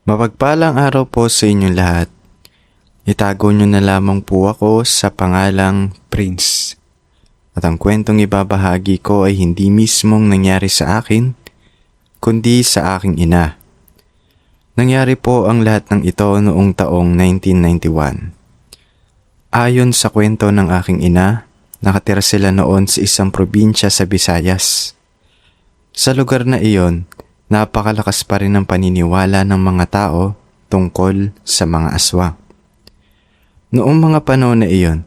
Mapagpalang araw po sa inyong lahat. Itago nyo na lamang po ako sa pangalang Prince. At ang kwentong ibabahagi ko ay hindi mismong nangyari sa akin, kundi sa aking ina. Nangyari po ang lahat ng ito noong taong 1991. Ayon sa kwento ng aking ina, nakatira sila noon sa isang probinsya sa Visayas. Sa lugar na iyon, napakalakas pa rin ang paniniwala ng mga tao tungkol sa mga aswang. Noong mga panahon na iyon,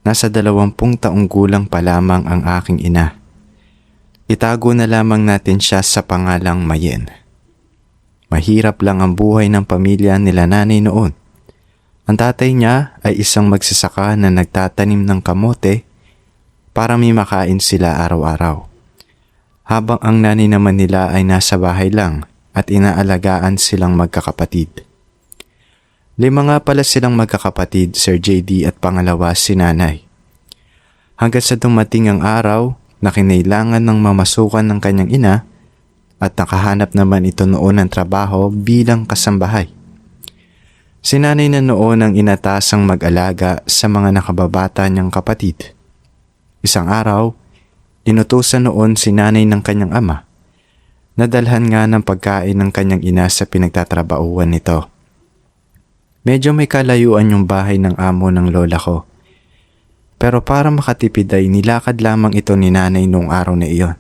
nasa 20 taong gulang pa lamang ang aking ina. Itago na lamang natin siya sa pangalang Mayen. Mahirap lang ang buhay ng pamilya nila nanay noon. Ang tatay niya ay isang magsasaka na nagtatanim ng kamote para may makain sila araw-araw. Habang ang nanay naman nila ay nasa bahay lang at inaalagaan silang magkakapatid. 5 nga pala silang magkakapatid, Sir JD, at pangalawa si nanay. Hanggang sa dumating ang araw na kinailangan ng mamasukan ng kanyang ina at nakahanap naman ito noon ng trabaho bilang kasambahay. Si nanay na noon ang inatasang mag-alaga sa mga nakababata niyang kapatid. Isang araw, inutusan noon si nanay ng kanyang ama na dalhan nga ng pagkain ng kanyang ina sa pinagtatrabahuan nito. Medyo may kalayuan yung bahay ng amo ng lola ko. Pero para makatipid ay nilakad lamang ito ni nanay noong araw na iyon.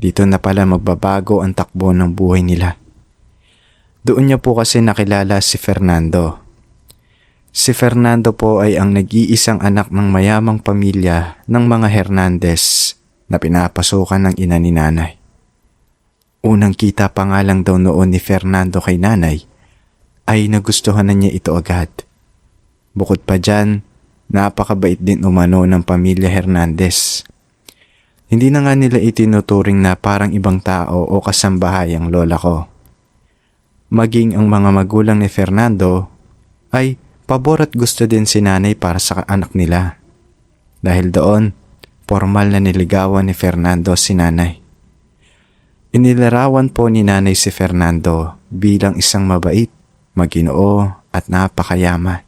Dito na pala magbabago ang takbo ng buhay nila. Doon niya po kasi nakilala si Fernando. Si Fernando po ay ang nag-iisang anak ng mayamang pamilya ng mga Hernandez na pinapasukan ng ina ni nanay. Unang kita pa nga lang daw noon ni Fernando kay nanay ay nagustuhan na niya ito agad. Bukod pa dyan, napakabait din umano ng pamilya Hernandez. Hindi na nga nila itinuturing na parang ibang tao o kasambahay ang lola ko. Maging ang mga magulang ni Fernando ay pabor at gusto din si nanay para sa anak nila. Dahil doon, formal na niligawan ni Fernando si nanay. Inilarawan po ni nanay si Fernando bilang isang mabait, maginoo at napakayaman.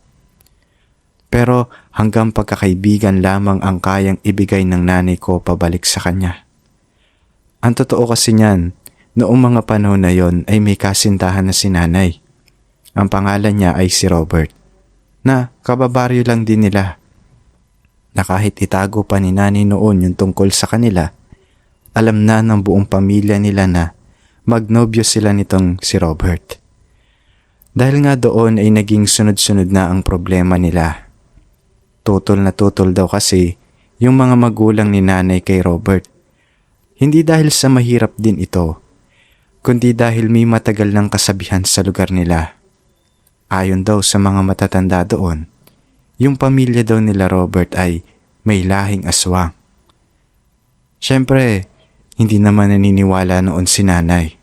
Pero hanggang pagkakaibigan lamang ang kayang ibigay ng nanay ko pabalik sa kanya. Ang totoo kasi niyan, noong mga panahon na yon ay may kasintahan na si nanay. Ang pangalan niya ay si Robert, na kababaryo lang din nila. Na kahit itago pa ni nanay noon yung tungkol sa kanila, alam na ng buong pamilya nila na magnobyo sila nitong si Robert. Dahil nga doon ay naging sunod-sunod na ang problema nila. Tutol na tutol daw kasi yung mga magulang ni nanay kay Robert. Hindi dahil sa mahirap din ito, kundi dahil may matagal ng kasabihan sa lugar nila. Ayon daw sa mga matatanda doon, yung pamilya daw nila Robert ay may lahing aswang. Siyempre, hindi naman naniniwala noon si nanay.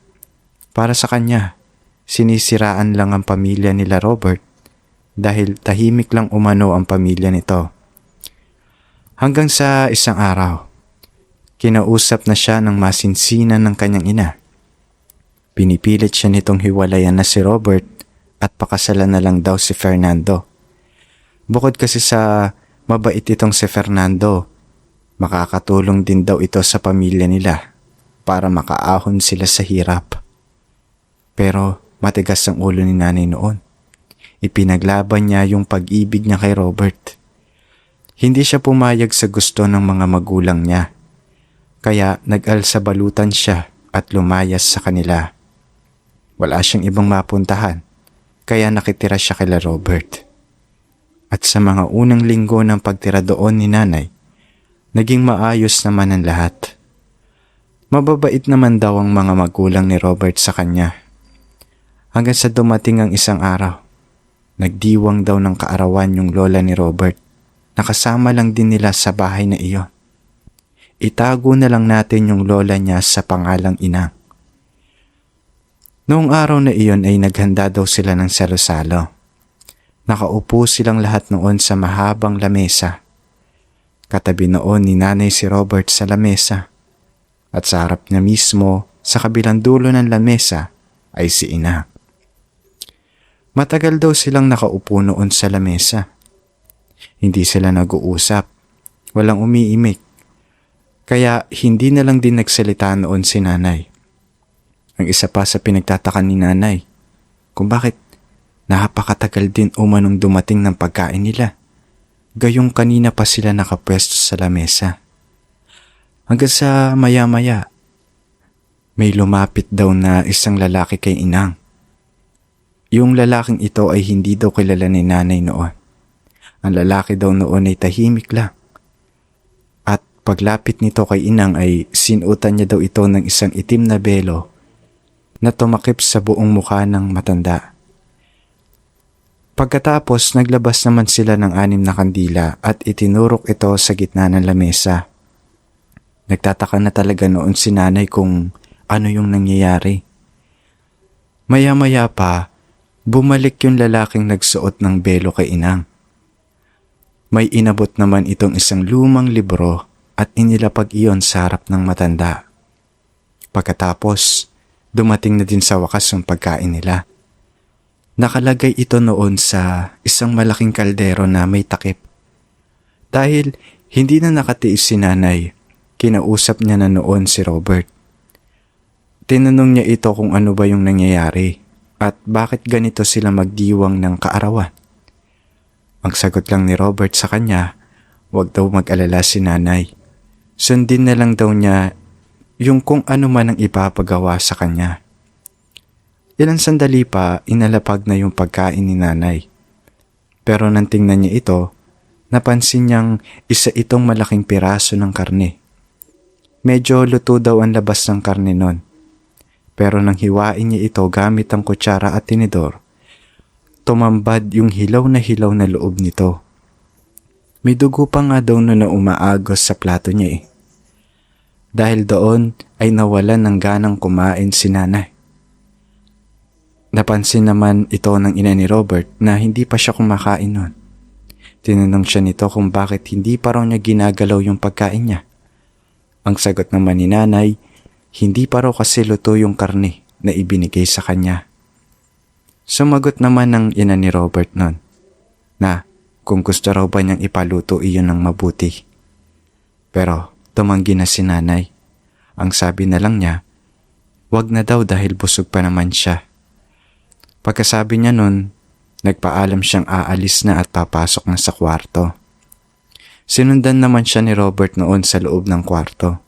Para sa kanya, sinisiraan lang ang pamilya nila Robert dahil tahimik lang umano ang pamilya nito. Hanggang sa isang araw, kinausap na siya ng masinsinan ng kanyang ina. Pinipilit siya nitong hiwalayan na si Robert at pakasalan na lang daw si Fernando. Bukod kasi sa mabait itong si Fernando, makakatulong din daw ito sa pamilya nila para makaahon sila sa hirap. Pero matigas ang ulo ni nanay noon. Ipinaglaban niya yung pag-ibig niya kay Robert. Hindi siya pumayag sa gusto ng mga magulang niya. Kaya nag-alsabalutan siya at lumayas sa kanila. Wala siyang ibang mapuntahan, kaya nakitira siya kay Robert. At sa mga unang linggo ng pagtira doon ni nanay, naging maayos naman ang lahat. Mababait naman daw ang mga magulang ni Robert sa kanya. Hanggang sa dumating ang isang araw, nagdiwang daw ng kaarawan yung lola ni Robert. Nakasama lang din nila sa bahay na iyon. Itago na lang natin yung lola niya sa pangalang Inang. Noong araw na iyon ay naghanda daw sila ng salo-salo. Nakaupo silang lahat noon sa mahabang lamesa. Katabi noon ni nanay si Robert sa lamesa. At sa harap niya mismo, sa kabilang dulo ng lamesa, ay si Ina. Matagal daw silang nakaupo noon sa lamesa. Hindi sila nag-uusap. Walang umiimik. Kaya hindi na lang din nagsalita noon si nanay. Ang isa pa sa pinagtataka ni nanay, kung bakit napakatagal din umanong dumating ng pagkain nila. Gayong kanina pa sila nakapwesto sa lamesa. Hanggang sa maya-maya, may lumapit daw na isang lalaki kay Inang. Yung lalaking ito ay hindi daw kilala ni nanay noon. Ang lalaki daw noon ay tahimik lang. At paglapit nito kay Inang ay sinuotan niya daw ito ng isang itim na belo na tumakip sa buong mukha ng matanda. Pagkatapos naglabas naman sila ng 6 na kandila at itinurok ito sa gitna ng lamesa. Nagtataka na talaga noon si nanay kung ano yung nangyayari. Maya-maya pa, bumalik yung lalaking nagsuot ng belo kay Inang. May inabot naman itong isang lumang libro at inilapag iyon sa harap ng matanda. Pagkatapos, dumating na din sa wakas ang pagkain nila. Nakalagay ito noon sa isang malaking kaldero na may takip. Dahil hindi na nakatiis si nanay, kinausap niya na noon si Robert. Tinanong niya ito kung ano ba yung nangyayari at bakit ganito sila magdiwang ng kaarawan. Ang sagot lang ni Robert sa kanya, wag daw mag-alala si nanay. Sundin na lang daw niya yung kung ano man ang ipapagawa sa kanya. Ilang sandali pa, inalapag na yung pagkain ni nanay. Pero nang tingnan niya ito, napansin niyang isa itong malaking piraso ng karne. Medyo luto daw ang labas ng karne nun. Pero nang hiwain niya ito gamit ang kutsara at tinidor, tumambad yung hilaw na loob nito. May dugo pa nga daw na umaagos sa plato niya eh. Dahil doon ay nawalan ng ganang kumain si nanay. Napansin naman ito ng ina ni Robert na hindi pa siya kumakain nun. Tinanong siya nito kung bakit hindi pa raw niya ginagalaw yung pagkain niya. Ang sagot naman ni nanay, hindi pa raw kasi luto yung karne na ibinigay sa kanya. Sumagot naman ng ina ni Robert nun na kung gusto raw ba niyang ipaluto iyon ng mabuti. Pero tumanggi na si nanay. Ang sabi na lang niya, wag na daw dahil busog pa naman siya. Pagkasabi niya nun, nagpaalam siyang aalis na at papasok na sa kwarto. Sinundan naman siya ni Robert noon sa loob ng kwarto.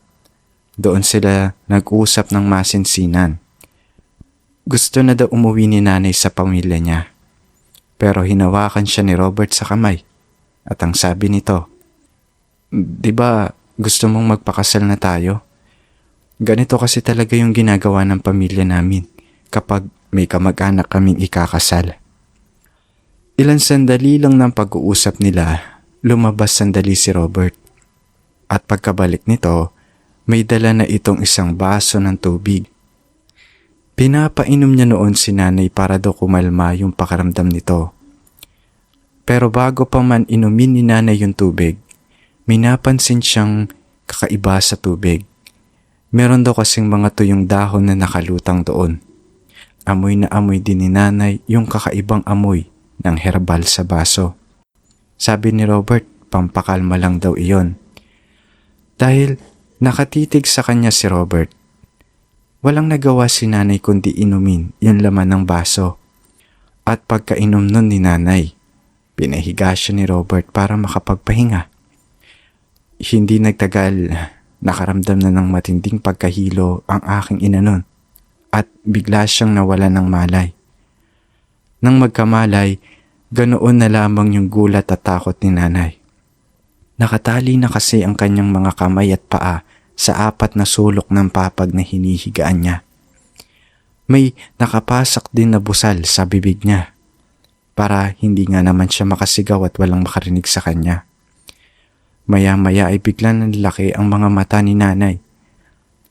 Doon sila nag-usap ng masinsinan. Gusto na daw umuwi ni nanay sa pamilya niya. Pero hinawakan siya ni Robert sa kamay. At ang sabi nito, "Di ba gusto mong magpakasal na tayo? Ganito kasi talaga yung ginagawa ng pamilya namin kapag may kamag-anak kaming ikakasal." Ilang sandali lang ng pag-uusap nila, lumabas sandali si Robert. At pagkabalik nito, may dala na itong isang baso ng tubig. Pinapainom niya noon si nanay para daw kumalma yung pakiramdam nito. Pero bago pa man inumin ni nanay yung tubig, may napansin siyang kakaiba sa tubig. Meron daw kasing mga tuyong dahon na nakalutang doon. Amoy na amoy din ni nanay yung kakaibang amoy ng herbal sa baso. Sabi ni Robert, pampakalma lang daw iyon. Dahil nakatitig sa kanya si Robert, walang nagawa si nanay kundi inumin yung laman ng baso. At pagkainom nun ni nanay, pinahiga siya ni Robert para makapagpahinga. Hindi nagtagal, nakaramdam na ng matinding pagkahilo ang aking ina nun at bigla siyang nawalan ng malay. Nang magkamalay, ganoon na lamang yung gulat at takot ni nanay. Nakatali na kasi ang kanyang mga kamay at paa sa 4 na sulok ng papag na hinihigaan niya. May nakapasak din na busal sa bibig niya para hindi nga naman siya makasigaw at walang makarinig sa kanya. Maya-maya ay bigla nanlaki ang mga mata ni nanay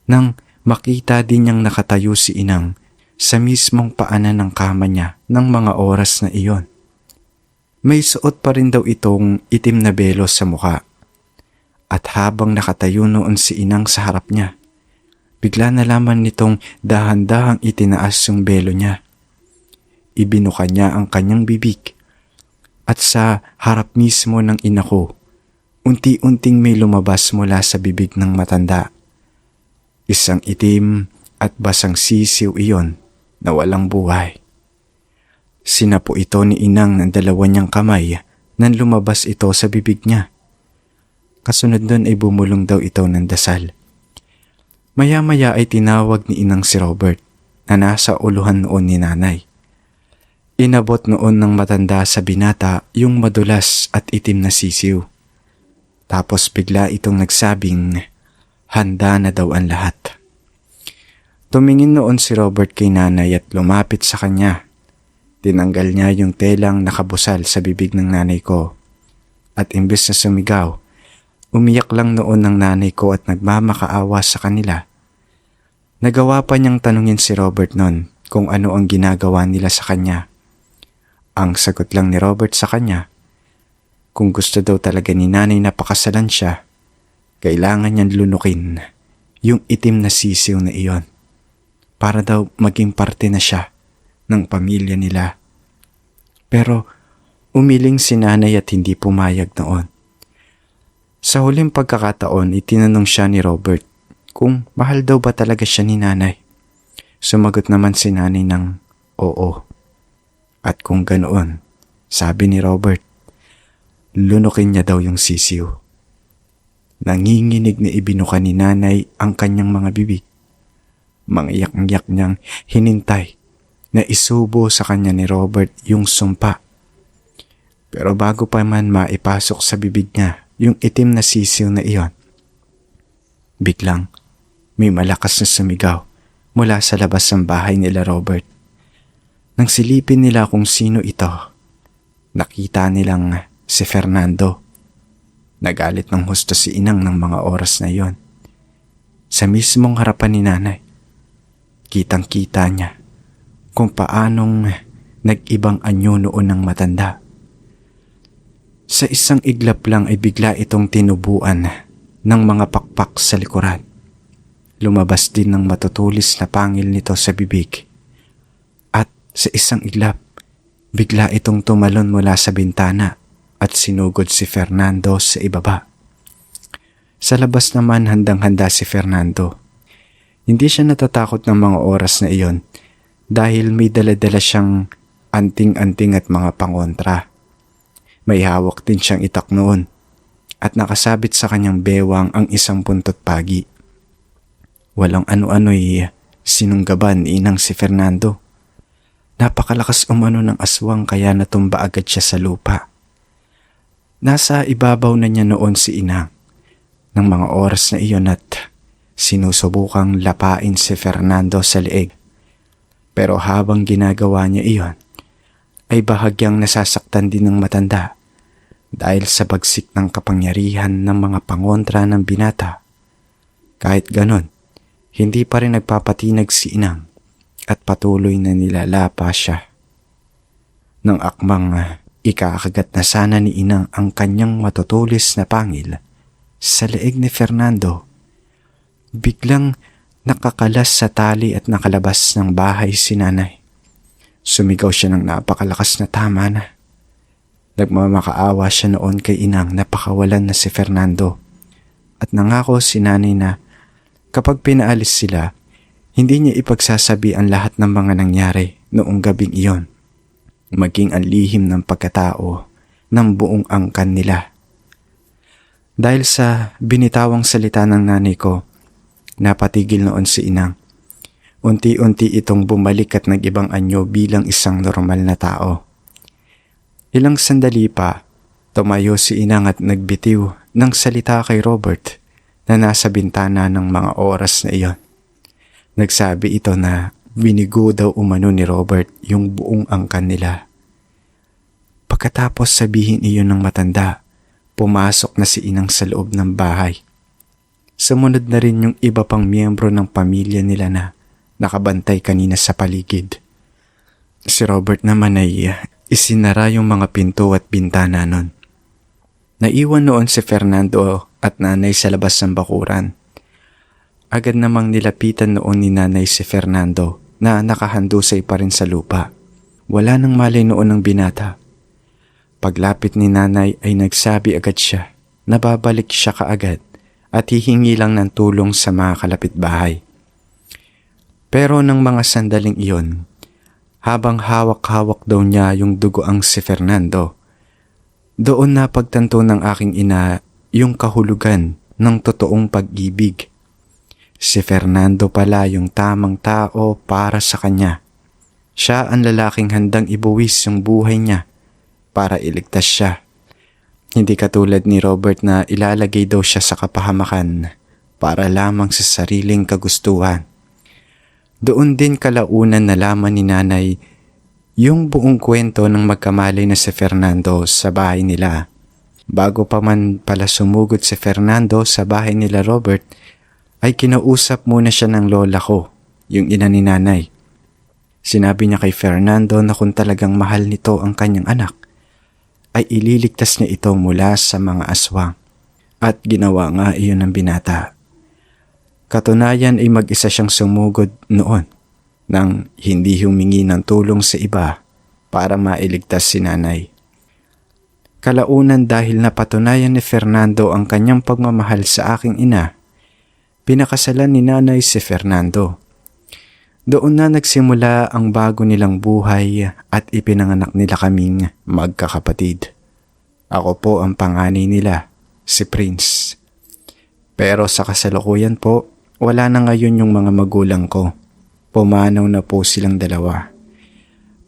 nang makita din niyang nakatayo si Inang sa mismong paanan ng kama niya ng mga oras na iyon. May suot pa rin daw itong itim na belo sa mukha. At habang nakatayo noon si Inang sa harap niya, bigla na lamang nitong dahan-dahang itinaas yung belo niya. ibinuka niya ang kanyang bibig at sa harap mismo ng ina ko, unti-unting may lumabas mula sa bibig ng matanda. Isang itim at basang sisiw iyon na walang buhay. Sinapo ito ni inang ng dalawa niyang kamay nang lumabas ito sa bibig niya. Kasunod nun ay bumulong daw ito ng dasal. Maya-maya ay tinawag ni inang si Robert na nasa uluhan noon ni nanay. Inabot noon ng matanda sa binata yung madulas at itim na sisiw. Tapos bigla itong nagsabing handa na daw ang lahat. Tumingin noon si Robert kay nanay at lumapit sa kanya. Tinanggal niya yung telang nakabusal sa bibig ng nanay ko. At imbes na sumigaw, umiyak lang noon ng nanay ko at nagmamakaawa sa kanila. Nagawa pa niyang tanungin si Robert noon kung ano ang ginagawa nila sa kanya. Ang sagot lang ni Robert sa kanya, kung gusto daw talaga ni nanay na pakasalan siya, kailangan niyang lunukin yung itim na sisiw na iyon para daw maging parte na siya ng pamilya nila. Pero umiling si nanay at hindi pumayag noon. Sa huling pagkakataon, itinanong siya ni Robert kung mahal daw ba talaga siya ni nanay. Sumagot naman si nanay ng oo. At kung ganoon, sabi ni Robert, lunukin niya daw yung sisiw. Nanginginig na ibinuka ni nanay ang kanyang mga bibig. Mangiyak-ngiyak niyang hinintay na isubo sa kanya ni Robert yung sumpa. Pero bago pa man maipasok sa bibig niya yung itim na sisiw na iyon, biglang may malakas na sumigaw mula sa labas ng bahay nila Robert. Nang silipin nila kung sino ito, nakita nilang si Fernando. Nagalit ng husto si inang ng mga oras na iyon. Sa mismong harapan ni nanay, kitang-kita niya kung paanong nag-ibang anyo noon ng matanda. Sa isang iglap lang ay bigla itong tinubuan ng mga pakpak sa likuran. Lumabas din ng matutulis na pangil nito sa bibig. At sa isang iglap, bigla itong tumalon mula sa bintana at sinugod si Fernando sa ibaba. Sa labas naman handang-handa si Fernando. Hindi siya natatakot ng mga oras na iyon dahil may dala-dala siyang anting-anting at mga pangontra. May hawak din siyang itak noon at nakasabit sa kanyang bewang ang isang puntot pagi. Walang ano-ano'y sinunggaban ni inang si Fernando. Napakalakas umano ng aswang kaya natumba agad siya sa lupa. Nasa ibabaw na niya noon si inang ng mga oras na iyon at sinusubukang lapain si Fernando sa leeg. Pero habang ginagawa niya iyon, ay bahagyang nasasaktan din ng matanda dahil sa bagsik ng kapangyarihan ng mga pangontra ng binata. Kahit ganon, hindi pa rin nagpapatinag si inang at patuloy na nilalapa siya. Nang akmang ikakagat na sana ni inang ang kanyang matutulis na pangil sa leeg ni Fernando, biglang nakakalas sa tali at nakalabas ng bahay si nanay. Sumigaw siya ng napakalakas na tama na. Nagmamakaawa siya noon kay inang napakawalan na si Fernando at nangako si nanay na kapag pinaalis sila, hindi niya ipagsasabi ang lahat ng mga nangyari noong gabing iyon, maging ang lihim ng pagkatao ng buong angkan nila. Dahil sa binitawang salita ng nanay ko, napatigil noon si inang. Unti-unti itong bumalik at nag-ibang anyo bilang isang normal na tao. Ilang sandali pa, tumayo si inang at nagbitiw ng salita kay Robert na nasa bintana ng mga oras na iyon. Nagsabi ito na binigo daw umano ni Robert yung buong angkan nila. Pagkatapos sabihin iyon ng matanda, pumasok na si inang sa loob ng bahay. Sumunod na rin yung iba pang miyembro ng pamilya nila na nakabantay kanina sa paligid. Si Robert naman ay isinara yung mga pinto at bintana nun. Naiwan noon si Fernando at nanay sa labas ng bakuran. Agad namang nilapitan noon ni nanay si Fernando na nakahandusay pa rin sa lupa. Wala nang malay noon ng binata. Paglapit ni nanay ay nagsabi agad siya na babalik siya kaagad at hihingi lang ng tulong sa mga kalapitbahay. Pero ng mga sandaling iyon, habang hawak-hawak daw niya yung dugoang si Fernando, doon na pagtanto ng aking ina yung kahulugan ng totoong pag-ibig. Si Fernando pala yung tamang tao para sa kanya. Siya ang lalaking handang ibuwis yung buhay niya para iligtas siya. Hindi katulad ni Robert na ilalagay daw siya sa kapahamakan para lamang sa sariling kagustuhan. Doon din kalaunan nalaman ni nanay yung buong kwento ng magkamalay na si Fernando sa bahay nila. Bago pa man pala sumugod si Fernando sa bahay nila Robert, ay kinausap muna siya ng lola ko, yung ina ni nanay. Sinabi niya kay Fernando na kung talagang mahal nito ang kanyang anak, ay ililigtas niya ito mula sa mga aswang. At ginawa nga iyon ng binata. Katunayan ay mag-isa siyang sumugod noon nang hindi humingi ng tulong sa iba para mailigtas si nanay. Kalaunan dahil napatunayan ni Fernando ang kanyang pagmamahal sa aking ina, pinakasalan ni nanay si Fernando. Doon na nagsimula ang bago nilang buhay at ipinanganak nila kaming magkakapatid. Ako po ang panganay nila, si Prince. Pero sa kasalukuyan po, wala na ngayon yung mga magulang ko. Pumanaw na po silang dalawa.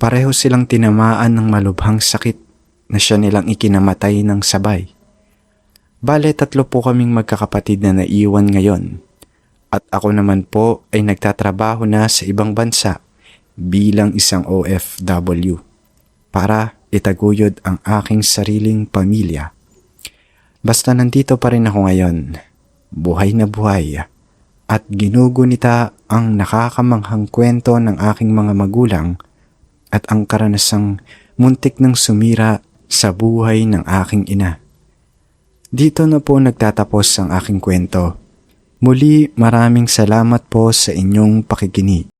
Pareho silang tinamaan ng malubhang sakit na siya nilang ikinamatay ng sabay. Bale 3 po kaming magkakapatid na naiwan ngayon. At ako naman po ay nagtatrabaho na sa ibang bansa bilang isang OFW para itaguyod ang aking sariling pamilya. Basta nandito pa rin ako ngayon, buhay na buhay, at ginugunita ang nakakamanghang kwento ng aking mga magulang at ang karanasang muntik ng sumira sa buhay ng aking ina. Dito na po nagtatapos ang aking kwento. Muli maraming salamat po sa inyong pakikinig.